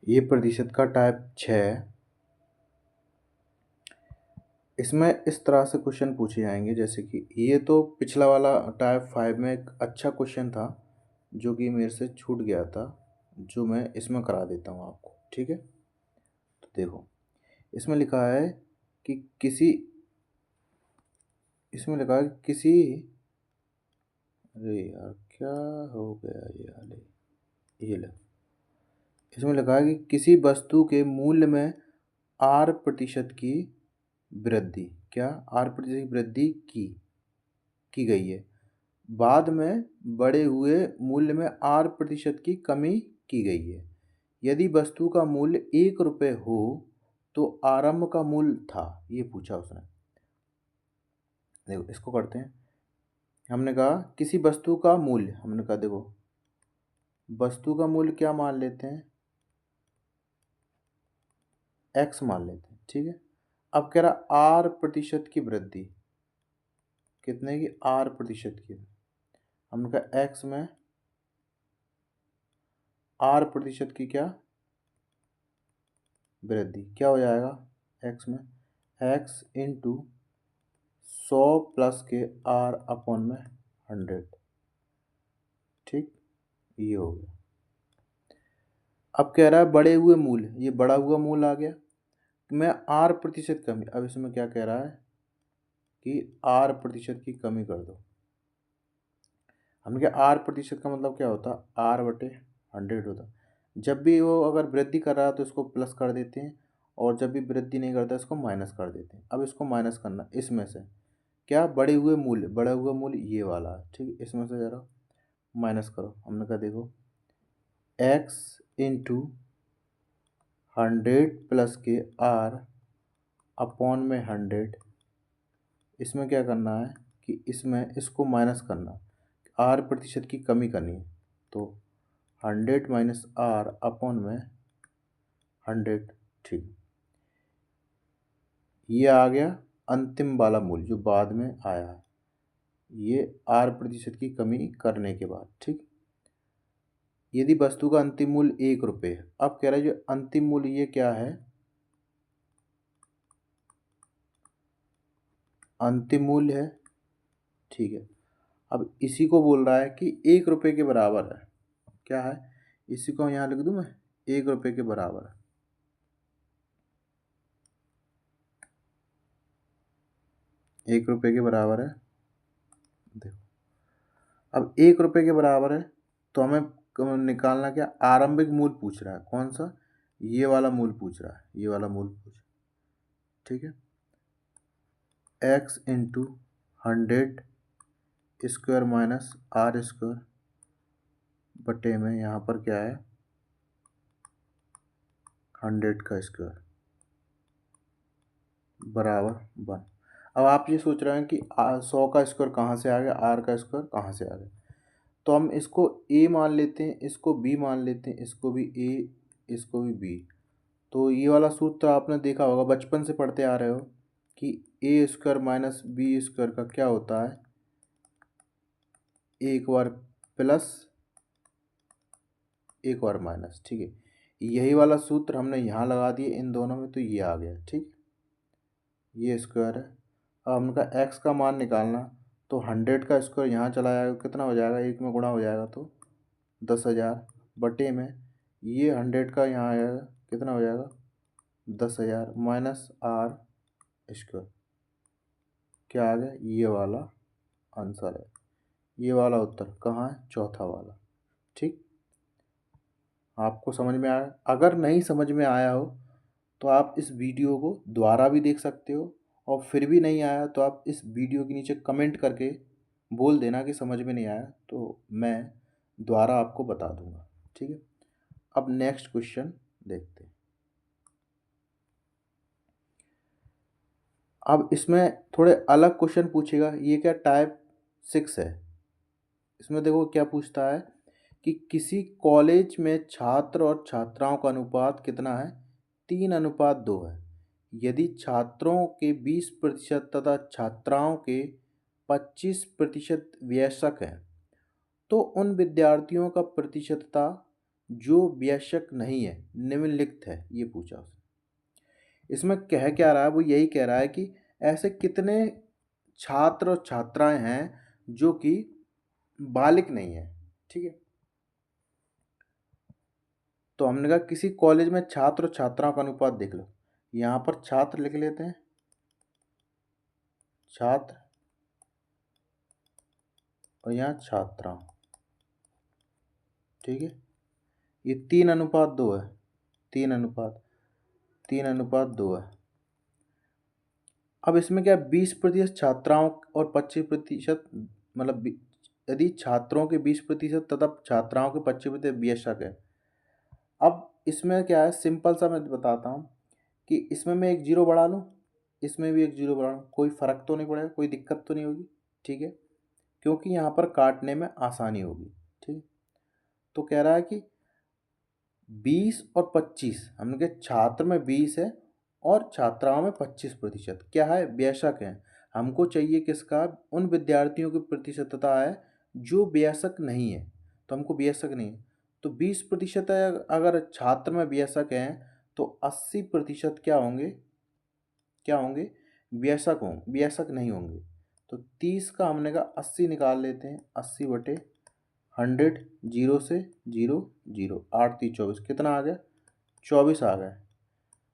ये प्रतिशत का टाइप 6 है। इसमें इस तरह से क्वेश्चन पूछे जाएंगे, जैसे कि ये तो पिछला वाला टाइप 5 में एक अच्छा क्वेश्चन था जो कि मेरे से छूट गया था, जो मैं इसमें करा देता हूँ आपको। ठीक है, तो देखो इसमें लिखा है कि इसमें लिखा है कि किसी, अरे यार क्या हो गया ये वाले, ये ले, इसमें लिखा है कि किसी वस्तु के मूल्य में R% की वृद्धि, क्या R% की वृद्धि की गई है, बाद में बढ़े हुए मूल्य में R% की कमी की गई है। यदि वस्तु का मूल्य 1 रुपये हो तो आरंभ का मूल्य था, ये पूछा उसने। देखो इसको करते हैं। हमने कहा किसी वस्तु का मूल्य, हमने कहा देखो वस्तु का मूल्य क्या मान लेते हैं, x मान लेते हैं। ठीक है, अब कह रहा R% की वृद्धि, कितने की, R% की। हमने कहा x में R% की क्या वृद्धि, क्या हो जाएगा x में, x इंटू 100 प्लस के R अपॉन में 100। ठीक, ये हो गया। अब कह रहा है बढ़े हुए मूल्य, ये बढ़ा हुआ मूल्य आ गया, मैं R% कमी, अब इसमें क्या कह रहा है कि R% की कमी कर दो। हमने कहा R% का मतलब क्या होता, R/100 होता। जब भी वो अगर वृद्धि कर रहा है तो इसको प्लस कर देते हैं, और जब भी वृद्धि नहीं करता इसको माइनस कर देते हैं। अब इसको माइनस करना, इसमें से क्या, बढ़े हुए मूल्य, बढ़ा हुआ मूल्य ये वाला है। ठीक, इसमें से ज़रा माइनस करो। हमने कहा देखो x इंटू 100 प्लस के R अपॉन में 100, इसमें क्या करना है कि इसमें इसको माइनस करना, R% की कमी करनी है, तो 100 माइनस R अपॉन में 100। ठीक, ये आ गया अंतिम वाला मूल्य जो बाद में आया है, ये R% की कमी करने के बाद। ठीक, यदि वस्तु का अंतिम मूल्य 1 रुपये है, अब कह रहा है जो अंतिम मूल्य ये क्या है, अंतिम मूल्य है। ठीक है, अब इसी को बोल रहा है कि 1 रुपये के बराबर है, क्या है, इसी को यहाँ लिख दूँ मैं, 1 रुपये के बराबर है। 1 रुपये के बराबर है। देखो अब 1 रुपये के बराबर है तो हमें निकालना क्या, आरंभिक मूल्य पूछ रहा है, कौन सा, ये वाला मूल्य पूछ रहा है, ये वाला मूल्य पूछ। ठीक है, x into 100 square minus R square बटे में यहाँ पर क्या है 100 का स्क्वायर बराबर 1। अब आप ये सोच रहे हैं कि 100 का स्क्वायर कहाँ से आ गया, R का स्क्वायर कहाँ से आ गया, तो हम इसको a मान लेते हैं, इसको b मान लेते हैं, इसको भी a, इसको भी b। तो ये वाला सूत्र आपने देखा होगा, बचपन से पढ़ते आ रहे हो कि ए स्क्वायर माइनस बी स्क्वायर का क्या होता है, एक बार प्लस एक बार माइनस। ठीक है, यही वाला सूत्र हमने यहाँ लगा दिए इन दोनों में, तो ये आ गया। ठीक, ये स्क्वायर है। अब हमका x का मान निकालना, तो 100 का स्क्वायर यहाँ चला जाएगा, कितना हो जाएगा, एक में गुणा हो जाएगा तो 10,000 बटे में ये 100 का यहाँ आएगा, कितना हो जाएगा 10,000 माइनस R स्क्वायर, क्या आ गया, ये वाला आंसर है, ये वाला उत्तर कहाँ है, चौथा वाला। ठीक, आपको समझ में आया, अगर नहीं समझ में आया हो तो आप इस वीडियो को दोबारा भी देख सकते हो, और फिर भी नहीं आया तो आप इस वीडियो के नीचे कमेंट करके बोल देना कि समझ में नहीं आया, तो मैं दोबारा आपको बता दूंगा। ठीक है, अब नेक्स्ट क्वेश्चन देखते हैं। अब इसमें थोड़े अलग क्वेश्चन पूछेगा, ये क्या टाइप 6 है। इसमें देखो क्या पूछता है कि किसी कॉलेज में छात्र और छात्राओं का अनुपात कितना है, 3:2 है। यदि छात्रों के 20% तथा छात्राओं के 25% वयस्क हैं तो उन विद्यार्थियों का प्रतिशतता जो वयस्क नहीं है, निम्नलिखित है, ये पूछा उसने। इसमें कह क्या रहा है, वो यही कह रहा है कि ऐसे कितने छात्र और छात्राएं हैं जो कि बालिग नहीं है। ठीक है, तो हमने कहा किसी कॉलेज में छात्र और छात्राओं का अनुपात देख लो। यहाँ पर छात्र लिख लेते हैं, छात्र, और यहाँ छात्रा। ठीक है, ये 3:2 है, 3:2 है। अब इसमें क्या 20% छात्राओं और 25%, मतलब यदि छात्रों के 20% तथा छात्राओं के 25% वयस्क है। अब इसमें क्या है, सिंपल सा मैं बताता हूँ कि इसमें मैं एक जीरो बढ़ा लूँ, इसमें भी एक जीरो बढ़ा लूँ, कोई फ़र्क तो नहीं पड़ेगा, कोई दिक्कत तो नहीं होगी। ठीक है, क्योंकि यहाँ पर काटने में आसानी होगी। ठीक है, तो कह रहा है कि 20 और 25, हमने कहा छात्र में 20 है और छात्राओं में 25% क्या है, वयस्क हैं। हमको चाहिए किसका, उन विद्यार्थियों की प्रतिशतता है जो वयस्क नहीं है, तो हमको वयस्क नहीं है, तो 20% है। अगर छात्र में वयस्क हैं तो 80% क्या होंगे, क्या होंगे, वयस्क होंगे, वयस्क नहीं होंगे। तो 30 का हमने कहा 80 निकाल लेते हैं, 80/100, जीरो से जीरो जीरो, 8×3 = 24, कितना आ गया, 24 आ गया।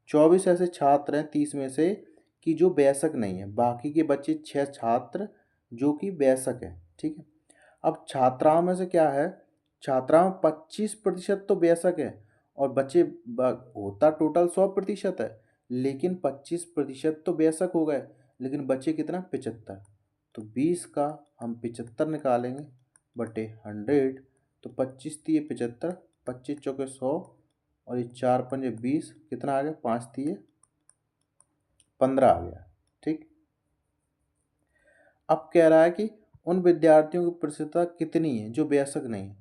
24 ऐसे छात्र हैं 30 में से कि जो वयस्क नहीं है, बाकी के बच्चे 6 छात्र जो कि वयस्क हैं। ठीक है, अब छात्राओं में से क्या है, छात्राओं में 25% तो वयस्क है और बच्चे होता टोटल 100% है, लेकिन 25% तो वयस्क हो गए, लेकिन बच्चे कितना, 75। तो 20 का हम 75 निकालेंगे बटे 100, तो 25 दिए 75, 25×4 = 100, और ये 4×5 = 20, कितना आ गया, 5 दिए 15 आ गया। ठीक, अब कह रहा है कि उन विद्यार्थियों की प्रतिशतता कितनी है जो वयस्क नहीं है।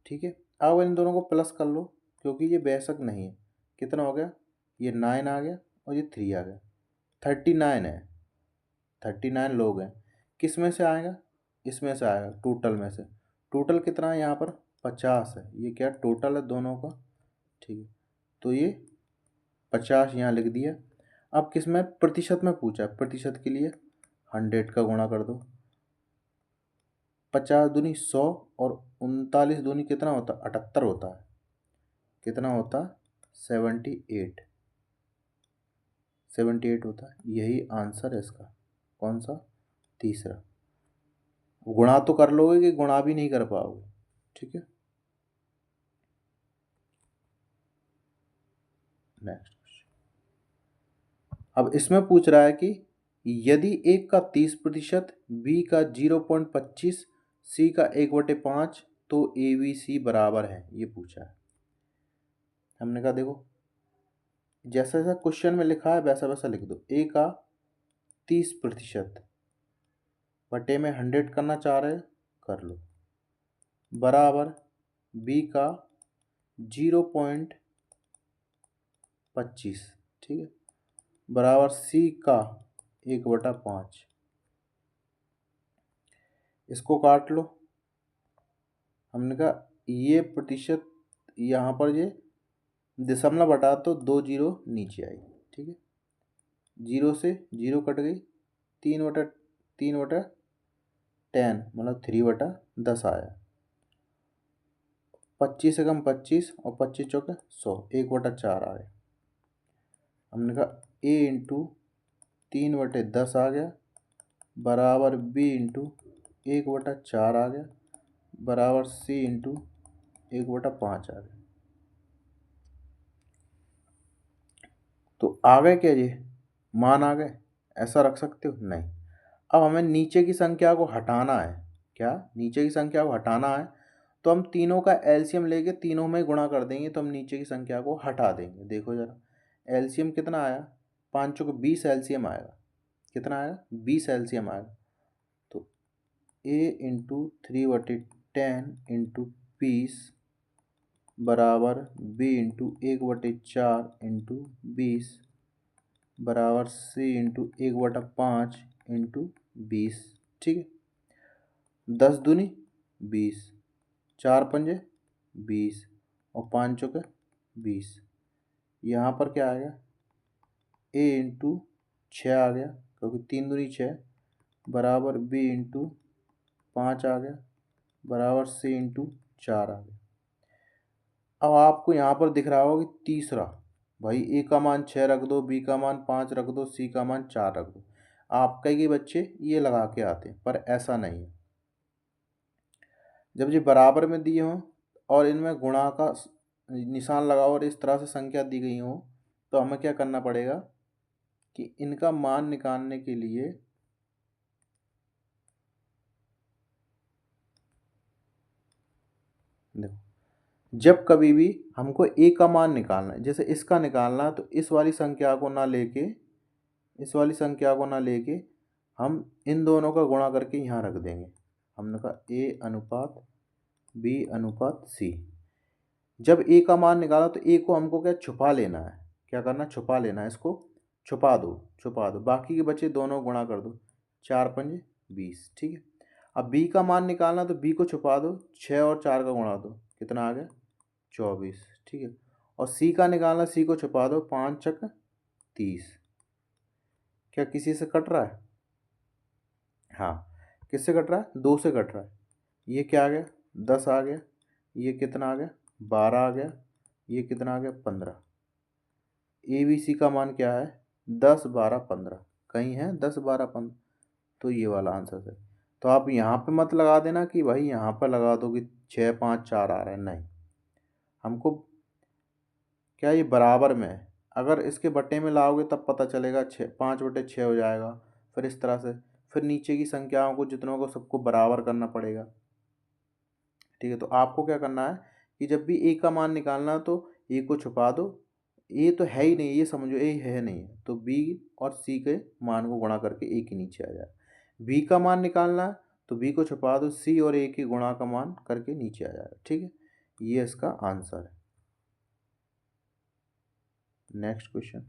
ठीक है, अब इन दोनों को प्लस कर लो क्योंकि ये वयस्क नहीं है। कितना हो गया, ये 9 आ गया और ये 3 आ गया, 39 है, 39 लोग हैं। किस में से आएगा, इसमें से आएगा, टोटल में से। टोटल कितना है यहाँ पर, 50 है, ये क्या टोटल है दोनों का। ठीक है, तो ये 50 यहाँ लिख दिया। अब किस में, प्रतिशत में पूछा है, प्रतिशत के लिए 100 का गुणा कर दो, 50 दूनी 100 और 39 दूनी कितना होता है, 78 होता है। कितना होता, 78, 78 होता है। यही आंसर है इसका, कौन सा, तीसरा। गुणा तो कर लोगे कि गुणा भी नहीं कर पाओगे। ठीक है, नेक्स्ट। अब इसमें पूछ रहा है कि यदि एक का 30%, बी का 0.25, सी का 1/5, तो ए बी सी बराबर है, ये पूछा है। हमने कहा देखो, जैसा जैसा क्वेश्चन में लिखा है वैसा वैसा लिख दो। ए का 30% बटे में 100 करना चाह रहे हैं, कर लो, बराबर बी का 0.25, ठीक है, बराबर सी का 1/5। इसको काट लो। हमने कहा ये प्रतिशत, यहाँ पर ये दशमलव बटा तो 2 जीरो नीचे आई। ठीक है, 0 से 0 कट गई, 3/10 मतलब 3/10 आया। 25 से कम 25 और 25×4 = 100, 1/4 आ गया। हमने कहा a इंटू 3/10 आ गया, बराबर b इंटू 1/4 आ गया, बराबर c इंटू 1/5 आ गया। तो आ गए क्या, ये मान आ गए, ऐसा रख सकते हो, नहीं। अब हमें नीचे की संख्या को हटाना है, क्या, नीचे की संख्या को हटाना है, तो हम तीनों का एलसीएम लेके तीनों में गुणा कर देंगे, तो हम नीचे की संख्या को हटा देंगे। देखो जरा, एलसीएम कितना आया, 5 को 20 एलसीएम आएगा, कितना आएगा, 20 एलसीएम आएगा। तो a इंटू 3/10 इंटू 20 बराबर b इंटू 1/4 इंटू 20 बराबर c इंटू 1/5 इंटू 20। ठीक है, 10 दूनी 20, 4×5 = 20 और 5 चौके 20। यहाँ पर क्या आ गया, a इंटू 6 आ गया क्योंकि 3 दूनी 6 बराबर b इंटू 5 आ गया बराबर c इंटू 4 आ गया। अब आपको यहाँ पर दिख रहा होगा कि तीसरा, भाई a का मान 6 रख दो, b का मान 5 रख दो, c का मान 4 रख दो। आप कई बच्चे ये लगा के आते हैं, पर ऐसा नहीं है। जब ये बराबर में दिए हों और इनमें गुणा का निशान लगाओ और इस तरह से संख्या दी गई हो, तो हमें क्या करना पड़ेगा कि इनका मान निकालने के लिए देखो, जब कभी भी हमको a का मान निकालना है, जैसे इसका निकालना है, तो इस वाली संख्या को ना लेके हम इन दोनों का गुणा करके यहाँ रख देंगे। हमने कहा a अनुपात b अनुपात c। जब a का मान निकाला तो a को हमको क्या छुपा लेना है, क्या करना, छुपा लेना है, इसको छुपा दो, बाकी के बचे दोनों गुणा कर दो, 4 पंजे 20, ठीक है। अब b का मान निकालना तो b को छुपा दो, 6 और 4 का गुणा दो, कितना आ गया 24, ठीक है। और c का निकालना, c को छुपा दो, 5 छक 30। क्या किसी से कट रहा है? हाँ, किससे कट रहा है, 2 से कट रहा है। ये क्या आ गया 10 आ गया, ये कितना आ गया 12 आ गया, ये कितना आ गया 15। ABC का मान क्या है 10 12 15, कहीं है 10 12 15, तो ये वाला आंसर है। तो आप यहाँ पे मत लगा देना कि भाई यहाँ पर लगा दो कि 6 5 4 आ रहा है, नहीं, हमको क्या ये बराबर में है। अगर इसके बट्टे में लाओगे तब पता चलेगा, 5/6 हो जाएगा। फिर इस तरह से फिर नीचे की संख्याओं को जितनों को सबको बराबर करना पड़ेगा, ठीक है। तो आपको क्या करना है कि जब भी a का मान निकालना तो a को छुपा दो, a तो है ही नहीं, ये समझो a है नहीं, तो b और c के मान को गुणा करके a के नीचे आ जाए। b का मान निकालना है तो b को छुपा दो, c और a की गुणा का मान करके नीचे आ जाएगा, ठीक है। ये इसका आंसर है। नेक्स्ट क्वेश्चन,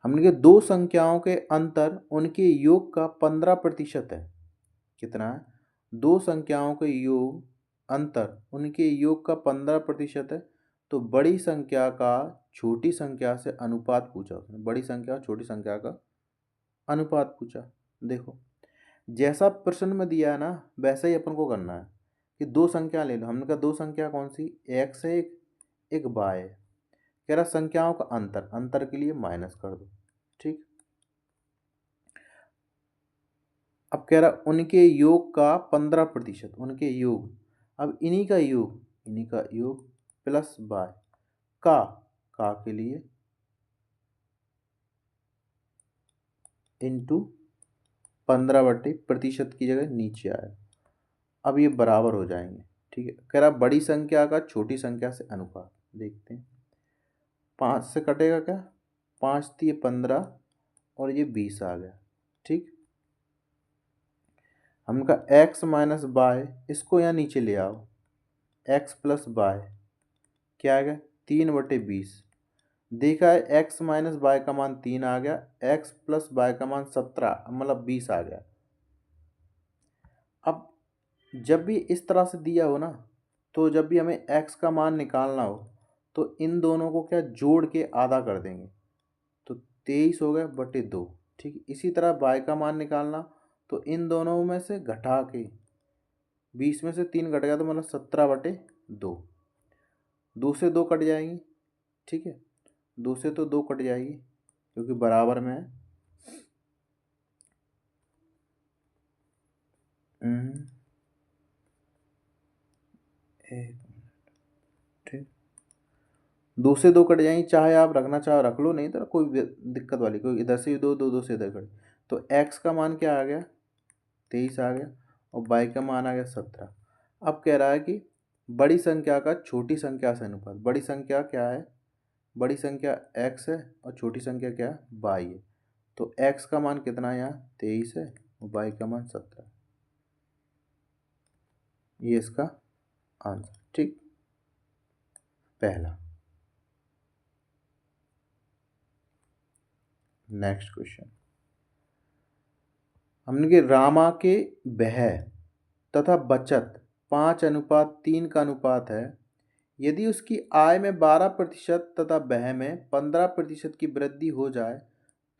हमने कहा दो संख्याओं के अंतर उनके योग का 15% है। कितना है, दो संख्याओं के योग अंतर उनके योग का 15% है। तो बड़ी संख्या का छोटी संख्या से अनुपात पूछा उसने, बड़ी संख्या छोटी संख्या का अनुपात पूछा। देखो, जैसा प्रश्न में दिया है ना वैसा ही अपन को करना है कि दो संख्या ले लो। हमने कहा दो संख्या कौन सी, x है एक y है। कह रहा संख्याओं का अंतर, अंतर के लिए माइनस कर दो, ठीक। अब कह रहा उनके योग का 15%, उनके योग, अब इन्हीं का योग प्लस बाय का के लिए इंटू 15/% की जगह नीचे आया। अब ये बराबर हो जाएंगे, ठीक है। कह रहा बड़ी संख्या का छोटी संख्या से अनुपात, देखते हैं 5 से कटेगा क्या, 5 थी 15 और ये 20 आ गया, ठीक। हमने कहा x माइनस बाय, इसको यहाँ नीचे ले आओ, x प्लस बाय क्या आ गया 3/20। देखा है x माइनस बाय का मान 3 आ गया, x प्लस बाय का मान 17 मतलब 20 आ गया। अब जब भी इस तरह से दिया हो ना, तो जब भी हमें x का मान निकालना हो तो इन दोनों को क्या जोड़ के आधा कर देंगे, तो 23 हो गया बटे 2, ठीक। इसी तरह y का मान निकालना तो इन दोनों में से घटा के 20 में से 3 घट गया तो मतलब 17/2, 2 से 2 कट जाएंगी, ठीक है। 2 से तो 2 कट जाएगी क्योंकि बराबर में है। एक ठीक, 2 से 2 कट जाएंगी, चाहे आप रखना चाहो रख लो, नहीं तो कोई दिक्कत वाली कोई, इधर से 2 2 2 से इधर कट। तो x का मान क्या आ गया 23 आ गया और y का मान आ गया 17। अब कह रहा है कि बड़ी संख्या का छोटी संख्या से अनुपात, बड़ी संख्या क्या है, बड़ी संख्या x है और छोटी संख्या क्या है y है। तो x का मान कितना है यहाँ 23 है और y का मान 17, ये इसका आंसर, ठीक। पहला। नेक्स्ट क्वेश्चन, हमने कि रामा के वह तथा बचत 5:3 का अनुपात है, यदि उसकी आय में 12% तथा व्यय में 15% की वृद्धि हो जाए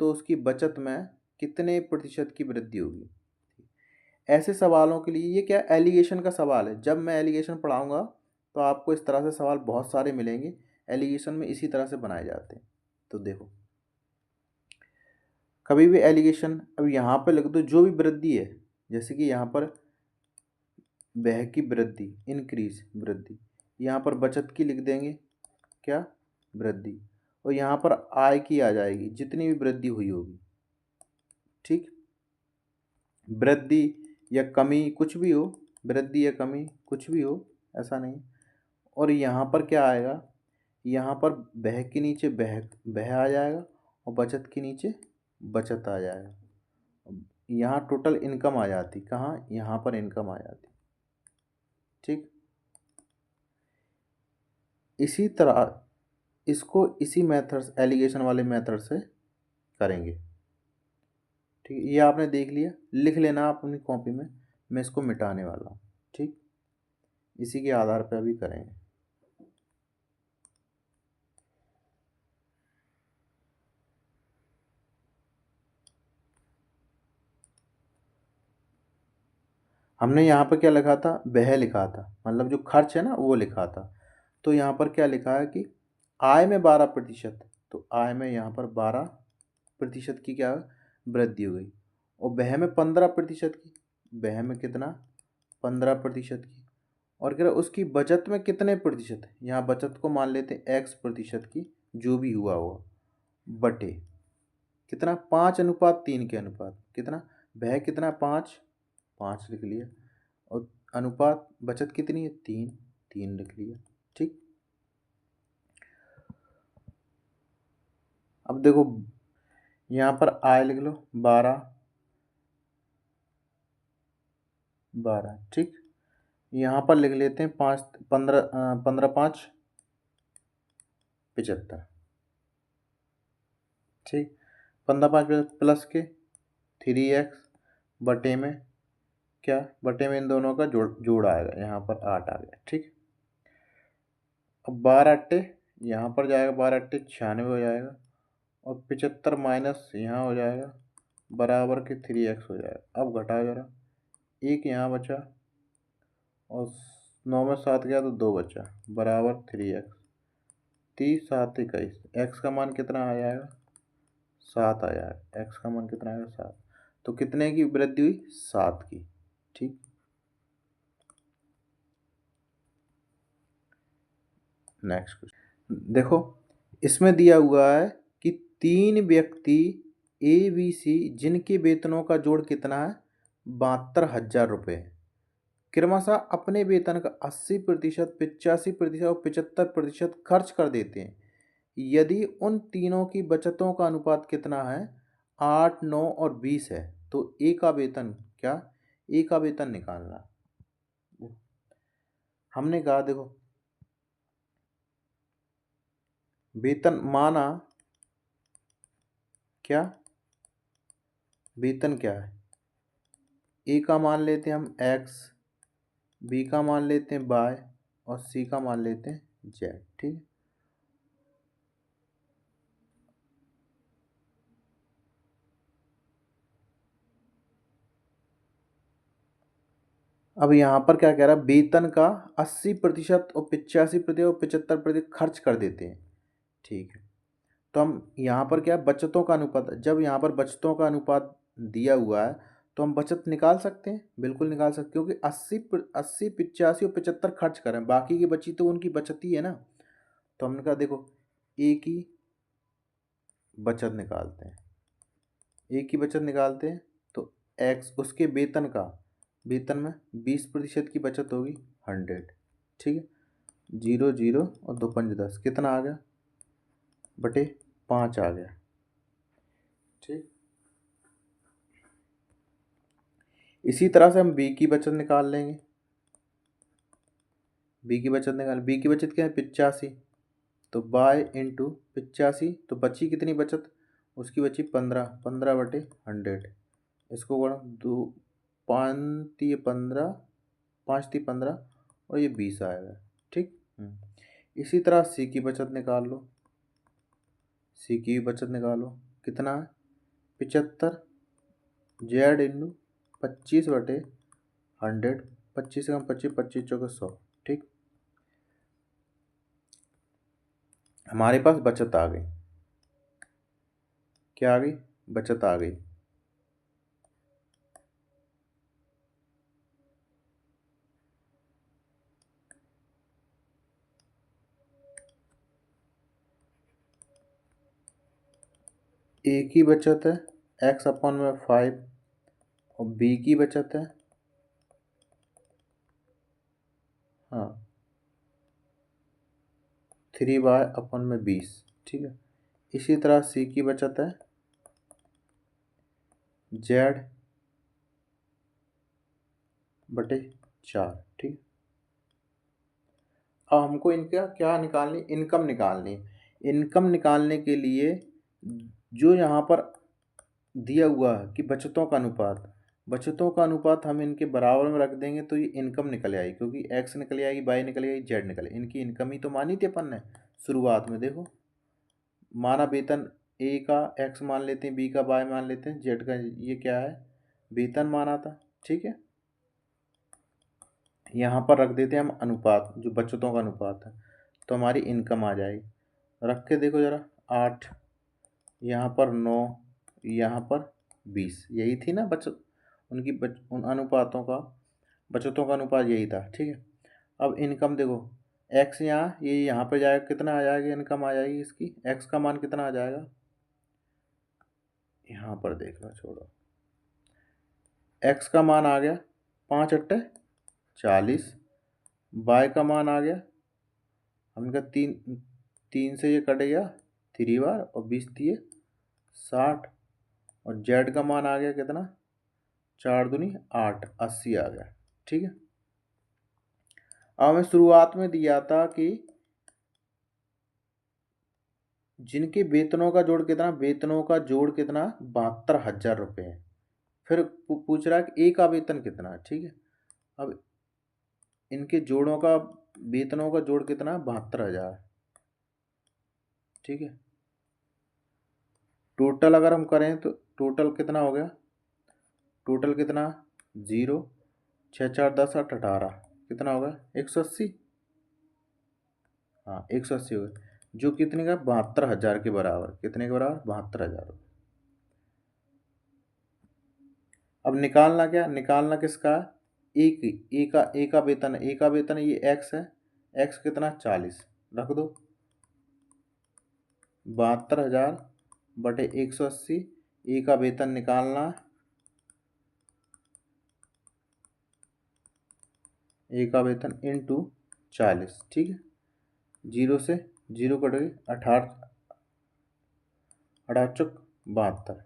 तो उसकी बचत में कितने प्रतिशत की वृद्धि होगी। ऐसे सवालों के लिए ये क्या एलिगेशन का सवाल है। जब मैं एलिगेशन पढ़ाऊंगा तो आपको इस तरह से सवाल बहुत सारे मिलेंगे। एलिगेशन में इसी तरह से बनाए जाते हैं। तो देखो, कभी भी एलिगेशन अब यहाँ पर लिख दो जो भी वृद्धि है, जैसे कि यहाँ पर व्यय की वृद्धि, इंक्रीज, वृद्धि, यहाँ पर बचत की लिख देंगे क्या, वृद्धि, और यहाँ पर आय की आ जाएगी जितनी भी वृद्धि हुई होगी। ठीक, वृद्धि या कमी कुछ भी हो, वृद्धि या कमी कुछ भी हो, ऐसा नहीं। और यहाँ पर क्या आएगा, यहाँ पर व्यय के नीचे व्यय आ जाएगा और बचत के नीचे बचत आ जाएगा। यहाँ टोटल इनकम आ जाती, कहाँ, यहाँ पर इनकम आ जाती। ठीक, इसी तरह इसको इसी मेथड, एलिगेशन वाले मेथड से करेंगे। ठीक, ये आपने देख लिया, लिख लेना आप अपनी कॉपी में, मैं इसको मिटाने वाला हूँ। ठीक, इसी के आधार पर अभी करेंगे। हमने यहाँ पर क्या लिखा था, व्यय लिखा था, मतलब जो खर्च है ना वो लिखा था। तो यहाँ पर क्या लिखा है कि आय में 12%, तो आय में यहाँ पर 12% की क्या वृद्धि हो गई, और व्यय में 15% की, व्यय में कितना, 15% की, और कह रहा उसकी बचत में कितने प्रतिशत है, यहाँ बचत को मान लेते हैं X% की, जो भी हुआ हुआ बटे कितना, 5:3 के अनुपात, कितना व्यय कितना, 5 लिख लिया, और अनुपात बचत कितनी है, 3 लिख लिया। ठीक, अब देखो यहाँ पर आय लिख लो 12। ठीक, यहाँ पर लिख लेते हैं 15 5 75। ठीक, 15 5 प्लस के 3x बटे में क्या, बटे में इन दोनों का जोड़ आएगा, यहाँ पर 8 आ गया। ठीक, अब 12 अट्टे यहाँ पर जाएगा, 12 अट्टे 96 हो जाएगा, और 75 माइनस यहाँ हो जाएगा बराबर के 3x हो जाएगा। अब घटाओ जरा, एक यहाँ बचा और 9 में 7 गया तो 2 बचा, बराबर 3x, 30 7 21, x का मान कितना आ जाएगा, 7 आ जाएगा। x का मान कितना आएगा, 7। तो कितने की वृद्धि हुई, 7 की। ठीक, नेक्स्ट क्वेश्चन देखो, इसमें दिया हुआ है कि 3 व्यक्ति ABC जिनके वेतनों का जोड़ कितना है, 72,000 रुपये, क्रमशः अपने वेतन का 80%, 85% और 75% खर्च कर देते हैं। यदि उन तीनों की बचतों का अनुपात कितना है, 8 9 और 20 है, तो ए का वेतन क्या, ए का वेतन निकालना। हमने कहा देखो, वेतन माना क्या, वेतन क्या है, ए का मान लेते हैं हम x, बी का मान लेते हैं y, और सी का मान लेते हैं z। ठीक, अब यहाँ पर क्या कह रहा है, वेतन का 80% और 85% और 75% खर्च कर देते हैं। ठीक है, तो हम यहाँ पर क्या, बचतों का अनुपात, जब यहाँ पर बचतों का अनुपात दिया हुआ है तो हम बचत निकाल सकते हैं, बिल्कुल निकाल सकते हैं, क्योंकि 80 85 और 75 खर्च करें, बाकी की बची तो उनकी बचत ही है ना। तो हमने कहा देखो, ए की बचत निकालते हैं, ए की बचत निकालते हैं, तो एक्स उसके वेतन का, वेतन में 20% की बचत होगी 100। ठीक है, 0 0 और 2 5 10, कितना आ गया, बटे 5 आ गया। ठीक, इसी तरह से हम बी की बचत निकाल लेंगे, बी की बचत निकाल, बी की बचत क्या है, 85, तो बाय इंटू 85, तो बची कितनी बचत, उसकी बची 15 बटे 100, इसको गुणा 2 5 15 5 × 15 और ये 20 आएगा। ठीक। इसी तरह सी की बचत निकाल लो। सी की बचत निकालो, कितना है 75 जेड इंटू 25/100, 25 कम 25, 25 चौके 100। ठीक, हमारे पास बचत आ गई। क्या आ गई? बचत आ गई। ए की बचत है x/5 और बी की बचत है 3y/20। ठीक है, इसी तरह सी की बचत है z/4। ठीक, अब हमको इनका क्या निकालनी? इनकम निकालनी। इनकम निकालने के लिए जो यहाँ पर दिया हुआ है कि बचतों का अनुपात, बचतों का अनुपात हम इनके बराबर में रख देंगे तो ये इनकम निकल आएगी, क्योंकि एक्स निकल आएगी, वाई निकल आएगी, जेड निकल आएगी। इनकी इनकम ही तो मानी थी अपन ने शुरुआत में। देखो, माना वेतन ए का एक्स मान लेते हैं, बी का वाई मान लेते हैं, जेड का ये क्या है वेतन माना था। ठीक है, यहाँ पर रख देते हैं हम अनुपात, जो बचतों का अनुपात है, तो हमारी इनकम आ जाएगी। रख के देखो ज़रा, 8, यहाँ पर 9, यहाँ पर 20, यही थी ना बचत उनकी उन अनुपातों का, बचतों का अनुपात यही था। ठीक है, अब इनकम देखो, एक्स यहाँ, ये यहाँ पर जाएगा, कितना आ जाएगा इनकम आ जाएगी इसकी, एक्स का मान कितना आ जाएगा, यहाँ पर देख लो, छोड़ो, एक्स का मान आ गया 5×8 = 40, वाई का मान आ गया, हमने कहा 3 से ये कट गया 3 बार और 20 दिए 60, और जेड का मान आ गया कितना, 4 दूनी 8, 80 आ गया। ठीक है, अब हमें शुरुआत में दिया था कि जिनके वेतनों का जोड़ कितना, वेतनों का जोड़ कितना 72,000 रुपये है। फिर पूछ रहा है कि ए का वेतन कितना है। ठीक है, अब इनके जोड़ों का, वेतनों का जोड़ कितना 72,000। ठीक है, टोटल अगर हम करें तो टोटल कितना हो गया, टोटल कितना 0, 6 4 10 8 18, कितना होगा 180। हाँ, 180 हो गया, जो कितने का 72,000 के बराबर। कितने के बराबर? 72,000। अब निकालना क्या, निकालना किसका है, ए का वेतन है, ए का वेतन ये एक्स है, एक्स कितना 40, रख दो 72,000/180, ए का वेतन निकालना, ए का वेतन इंटू 40। ठीक है, 0 से 0 कट गई, 18 18 चौक 72,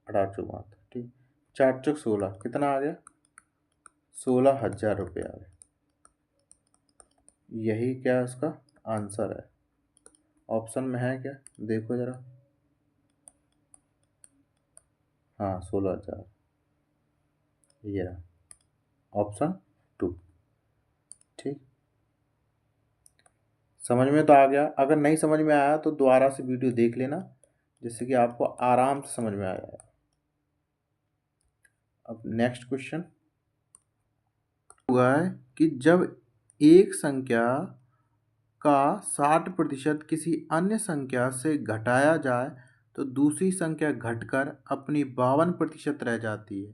18 चौक 72। ठीक, 4 चौक 16, कितना आ गया 16,000 रुपये आ गए। यही क्या है उसका आंसर है, ऑप्शन में है क्या, देखो ज़रा। हाँ, 16,000, ये रहा ऑप्शन 2। ठीक, समझ में तो आ गया? अगर नहीं समझ में आया तो दोबारा से वीडियो देख लेना, जिससे कि आपको आराम से समझ में आ जाए। अब नेक्स्ट क्वेश्चन हुआ है कि जब एक संख्या का 60% किसी अन्य संख्या से घटाया जाए तो दूसरी संख्या घटकर अपनी 52% रह जाती है।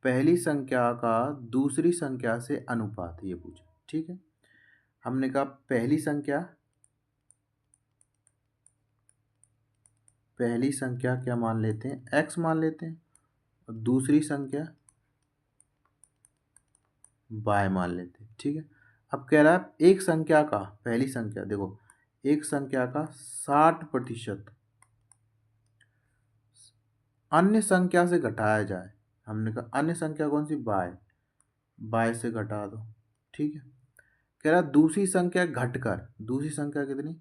पहली संख्या का दूसरी संख्या से अनुपात ये पूछा। ठीक है, हमने कहा पहली संख्या क्या मान लेते हैं, x मान लेते हैं, और दूसरी संख्या y मान लेते हैं। ठीक है, अब कह रहा है एक संख्या का, पहली संख्या देखो, एक संख्या का 60% अन्य संख्या से घटाया जाए। हमने कहा अन्य संख्या कौन सी, y से घटा दो। ठीक है, कह रहा दूसरी संख्या घटकर, दूसरी संख्या कितनी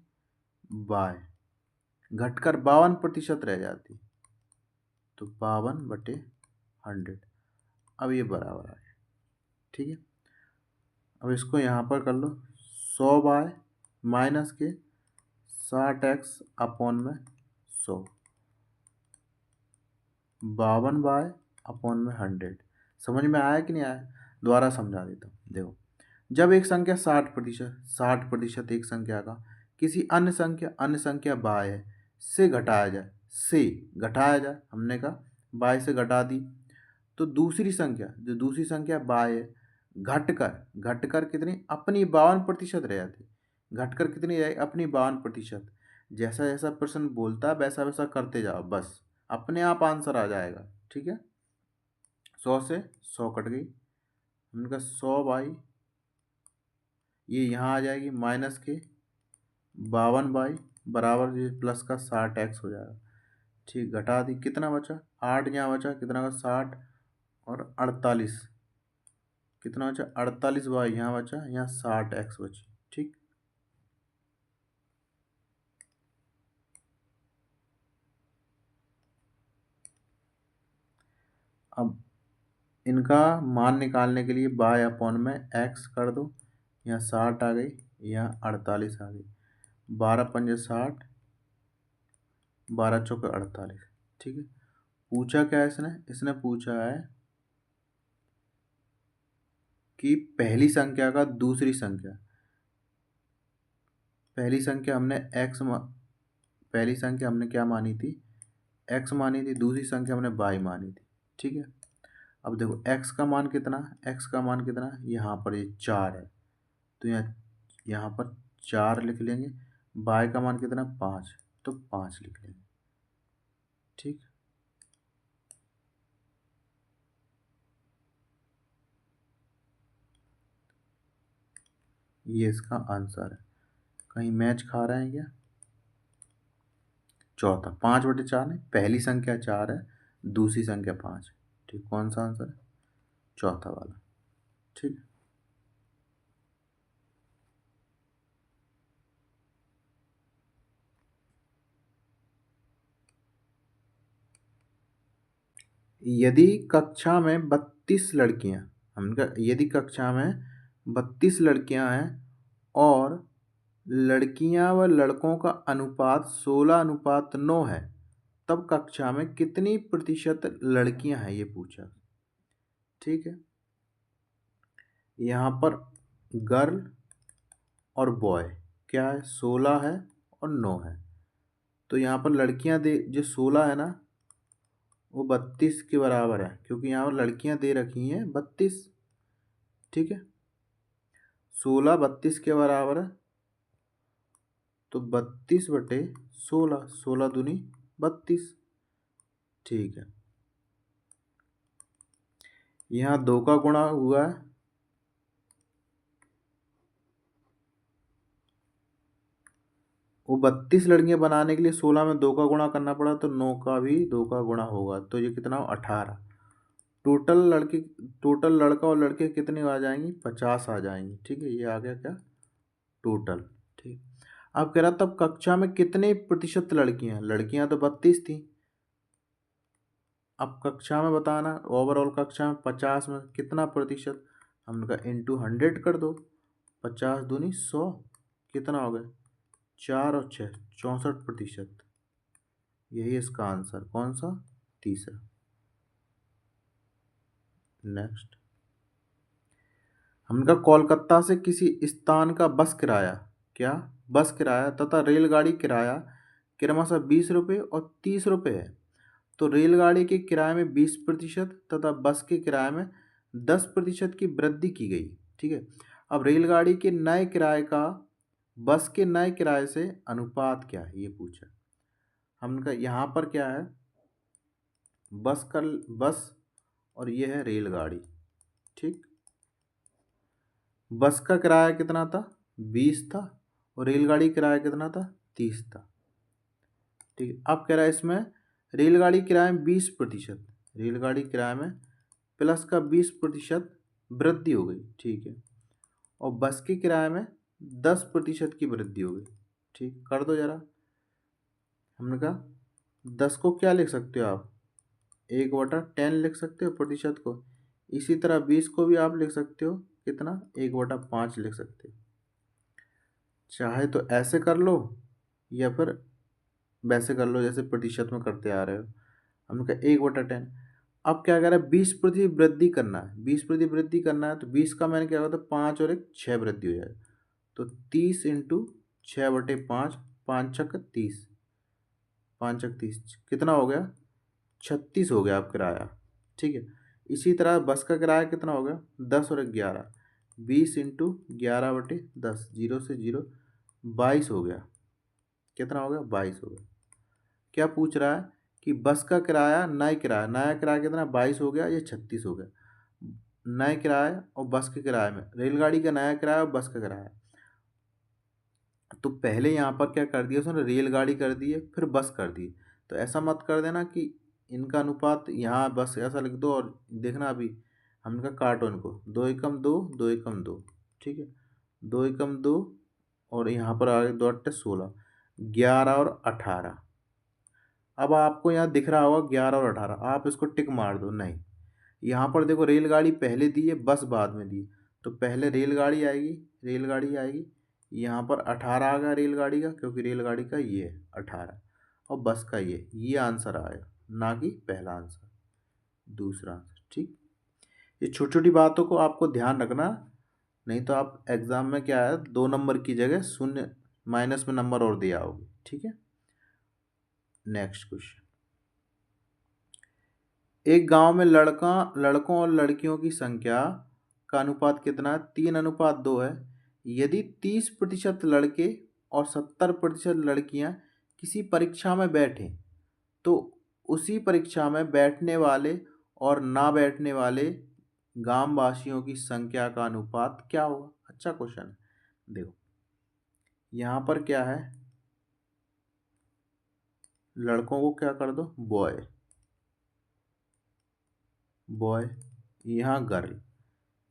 y, घटकर 52% रह जाती, तो 52/100। अब ये बराबर आ गया। ठीक है, अब इसको यहाँ पर कर लो 100 माइनस के 60x अपॉन में 100, 52/100। समझ में आया कि नहीं आया? दोबारा समझा देता हूँ। देखो, जब एक संख्या 60% एक संख्या का किसी अन्य संख्या बाय है से घटाया जाए, हमने कहा बाय से घटा दी, तो जो दूसरी संख्या बाय है घटकर कितनी अपनी 52% रह जाती, घटकर कितनी रहे अपनी 52%। जैसा जैसा प्रश्न बोलता है वैसा वैसा करते जाओ, बस अपने आप आंसर आ जाएगा। ठीक है, 100 से 100 कट गई, उनका 100 ये यहाँ आ जाएगी माइनस के 52 बराबर ये प्लस का 60x हो जाएगा। ठीक, घटा दी, कितना बचा 8, यहाँ बचा कितना का 60 और 48, कितना बचा 48 यहाँ बचा, यहाँ 60x बची। ठीक, अब इनका मान निकालने के लिए बाय अपॉन में x कर दो, यहाँ 60 आ गई, यहाँ 48 आ गई, 12 पंजे 60, 12 चौके 48। ठीक है, पूछा क्या है इसने पूछा है कि पहली संख्या का दूसरी संख्या, पहली संख्या हमने क्या मानी थी, x मानी थी, दूसरी संख्या हमने y मानी थी। ठीक है, अब देखो x का मान कितना, यहाँ पर ये 4 है, तो यहाँ पर 4 लिख लेंगे, y का मान कितना 5, तो 5 लिख लेंगे। ठीक, ये इसका आंसर है। कहीं मैच खा रहे हैं क्या? चौथा, 5/4 नहीं, पहली संख्या 4 है, दूसरी संख्या 5 है। ठीक, कौन सा आंसर है? चौथा वाला। ठीक, यदि कक्षा में 32 लड़कियां, यदि कक्षा में 32 लड़कियां हैं और लड़कियां व लड़कों का अनुपात 16:9 है, तब कक्षा में कितनी प्रतिशत लड़कियां हैं, ये पूछा। ठीक है, यहाँ पर गर्ल और बॉय क्या है, 16 है और 9 है, तो यहाँ पर लड़कियां दे जो 16 है ना वो 32 के बराबर है, क्योंकि यहाँ पर लड़कियां दे रखी हैं 32। ठीक है, 16 32 के बराबर है, तो 32/16, 16 दूनी 32। ठीक है, यहाँ 2 का गुणा हुआ है, वो 32 लड़कियां बनाने के लिए 16 में 2 का गुणा करना पड़ा, तो 9 का भी 2 का गुणा होगा, तो ये कितना हो 18। टोटल लड़का और लड़के कितने आ जाएंगी, 50 आ जाएंगी। ठीक है, ये आ गया क्या टोटल। ठीक, अब कह रहा तब कक्षा में कितने प्रतिशत लड़कियां तो 32 थी, अब कक्षा में बताना, ओवरऑल कक्षा में 50 में कितना प्रतिशत, हमने कहा इंटू 100 कर दो, 50 दूनी 100, कितना हो गया 4 और 6 64%। यही इसका आंसर, कौन सा, तीसरा। नेक्स्ट, हमने कहा कोलकाता से किसी स्थान का बस किराया तथा रेलगाड़ी किराया क्रमशः 20 रुपये और 30 रुपये है, तो रेलगाड़ी के किराए में 20% तथा बस के किराए में 10% की वृद्धि की गई। ठीक है, अब रेलगाड़ी के नए किराए का बस के नए किराए से अनुपात क्या है, ये पूछा। हमने कहा यहाँ पर क्या है, बस और ये है रेलगाड़ी। ठीक, बस का किराया कितना था 20 था और रेलगाड़ी किराया कितना था 30 था। ठीक, अब कह रहा है इसमें रेलगाड़ी किराए में 20%, रेलगाड़ी किराए में प्लस का 20% वृद्धि हो गई। ठीक है, और बस के किराए में 10% की वृद्धि हो गई। ठीक, कर दो जरा। हमने कहा 10 को क्या लिख सकते हो आप, 1/10 लिख सकते हो प्रतिशत को, इसी तरह 20 को भी आप लिख सकते हो कितना 1/5 लिख सकते हो। चाहे तो ऐसे कर लो या फिर वैसे कर लो जैसे प्रतिशत में करते आ रहे हो। हमने कहा 1/10। अब क्या कह रहा है 20% वृद्धि करना है, 20% वृद्धि करना है तो 20 का मैंने क्या होता है 5 और 1 6 वृद्धि हो जाएगा। तो 30 इंटू 6/5, 5 छक 30, 5 छक 30 कितना हो गया 36 हो गया आप किराया। ठीक है, इसी तरह बस का किराया कितना हो गया 10 और 11, 20 इंटू 11/10, 0 से 0 22 हो गया। कितना हो गया 22 हो गया। क्या पूछ रहा है कि बस का किराया नया किराया कितना 22 हो गया, ये 36 हो गया। नए किराए और बस के किराए में रेलगाड़ी का नया किराया और बस का किराया, तो पहले यहाँ पर क्या कर दिया उसने रेलगाड़ी कर दिए फिर बस कर दी। तो ऐसा मत कर देना कि इनका अनुपात यहाँ बस ऐसा लिख दो और देखना अभी हमने कहा काटो इनको, 2 एकम 2, 2 एकम 2, ठीक है, 2 एकम 2 और यहाँ पर आ गए 2 अट्ठे 16, 11 और 18। अब आपको यहाँ दिख रहा होगा 11 और 18, आप इसको टिक मार दो। नहीं, यहाँ पर देखो रेलगाड़ी पहले दी है बस बाद में दी है, तो पहले रेलगाड़ी आएगी यहाँ पर 18 आ गया रेलगाड़ी का, क्योंकि रेलगाड़ी का ये है 18 और बस का ये आंसर आएगा, ना कि पहला आंसर, दूसरा आंसर। ठीक, ये छोटी छोटी बातों को आपको ध्यान रखना, नहीं तो आप एग्ज़ाम में क्या है 2 नंबर की जगह शून्य माइनस में नंबर और दे आओगे। ठीक है, नेक्स्ट क्वेश्चन। एक गांव में लड़कों और लड़कियों की संख्या का अनुपात कितना है 3:2 है। यदि 30% लड़के और 70% लड़कियां किसी परीक्षा में बैठे तो उसी परीक्षा में बैठने वाले और ना बैठने वाले गांव वासियों की संख्या का अनुपात क्या होगा। अच्छा क्वेश्चन है। देखो यहाँ पर क्या है, लड़कों को क्या कर दो बॉय, यहाँ गर्ल,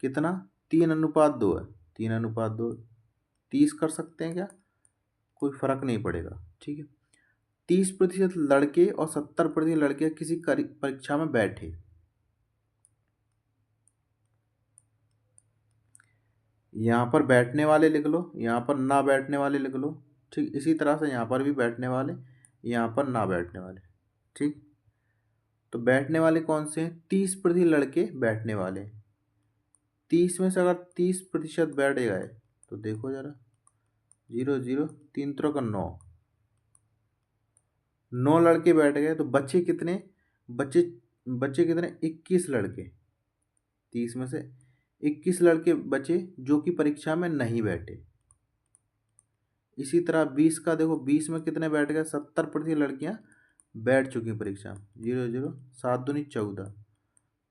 कितना 3:2 है, 3:2, 30 कर सकते हैं क्या, कोई फर्क नहीं पड़ेगा। ठीक है, 30% लड़के और 70% लड़कियां किसी परीक्षा में बैठे, यहाँ पर बैठने वाले लिख लो, यहाँ पर ना बैठने वाले लिख लो। ठीक, इसी तरह से यहाँ पर भी बैठने वाले, यहाँ पर ना बैठने वाले। ठीक, तो बैठने वाले कौन से हैं 30% लड़के बैठने वाले, 30 में से अगर 30% बैठ गए तो देखो जरा 0 0 3 3 का 9, 9 लड़के बैठ गए तो बच्चे कितने, बच्चे बच्चे कितने 21 लड़के, 30 में से 21 लड़के बचे जो कि परीक्षा में नहीं बैठे। इसी तरह 20 का देखो, 20 में कितने बैठ गए 70% लड़कियां बैठ चुकी परीक्षा में, 0 0 7 दूनी 14,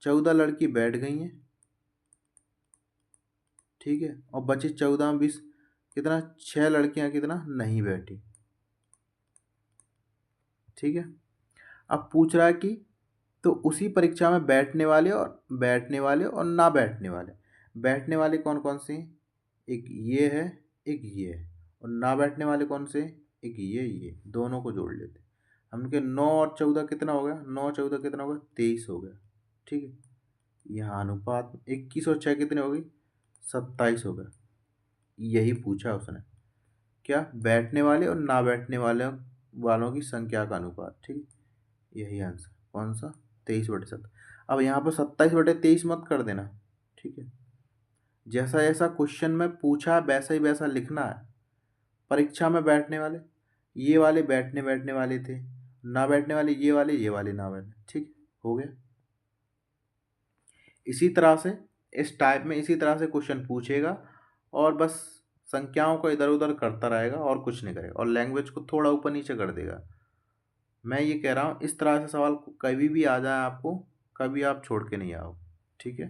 14 लड़की बैठ गई हैं। ठीक है, और बचे 14 में 20 कितना 6 लड़कियां कितना नहीं बैठी। ठीक है, अब पूछ रहा है कि तो उसी परीक्षा में बैठने वाले और ना बैठने वाले कौन कौन से हैं, एक ये है एक ये है, और ना बैठने वाले कौन से हैं, एक ये दोनों को जोड़ लेते हैं। हमने कहा 9 और 14 कितना हो गया, 9 14 कितना हो गया 23 हो गया। ठीक है, यहाँ अनुपात 21 और 6 कितने हो गई 27 हो गया। यही पूछा उसने, क्या बैठने वाले और ना बैठने वालों की संख्या का अनुपात। ठीक, यही आंसर कौन सा 23/7। अब यहाँ पर 27/23 मत कर देना। ठीक है, जैसा जैसा क्वेश्चन में पूछा वैसा ही वैसा लिखना है। परीक्षा में बैठने वाले ये वाले बैठने वाले थे, ना बैठने वाले ये वाले ना बैठने। ठीक, हो गया। इसी तरह से इस टाइप में इसी तरह से क्वेश्चन पूछेगा और बस संख्याओं को इधर उधर करता रहेगा और कुछ नहीं करेगा, और लैंग्वेज को थोड़ा ऊपर नीचे कर देगा। मैं ये कह रहा हूँ इस तरह से सवाल कभी भी आ जाए आपको, कभी आप छोड़ के नहीं आओ। ठीक है।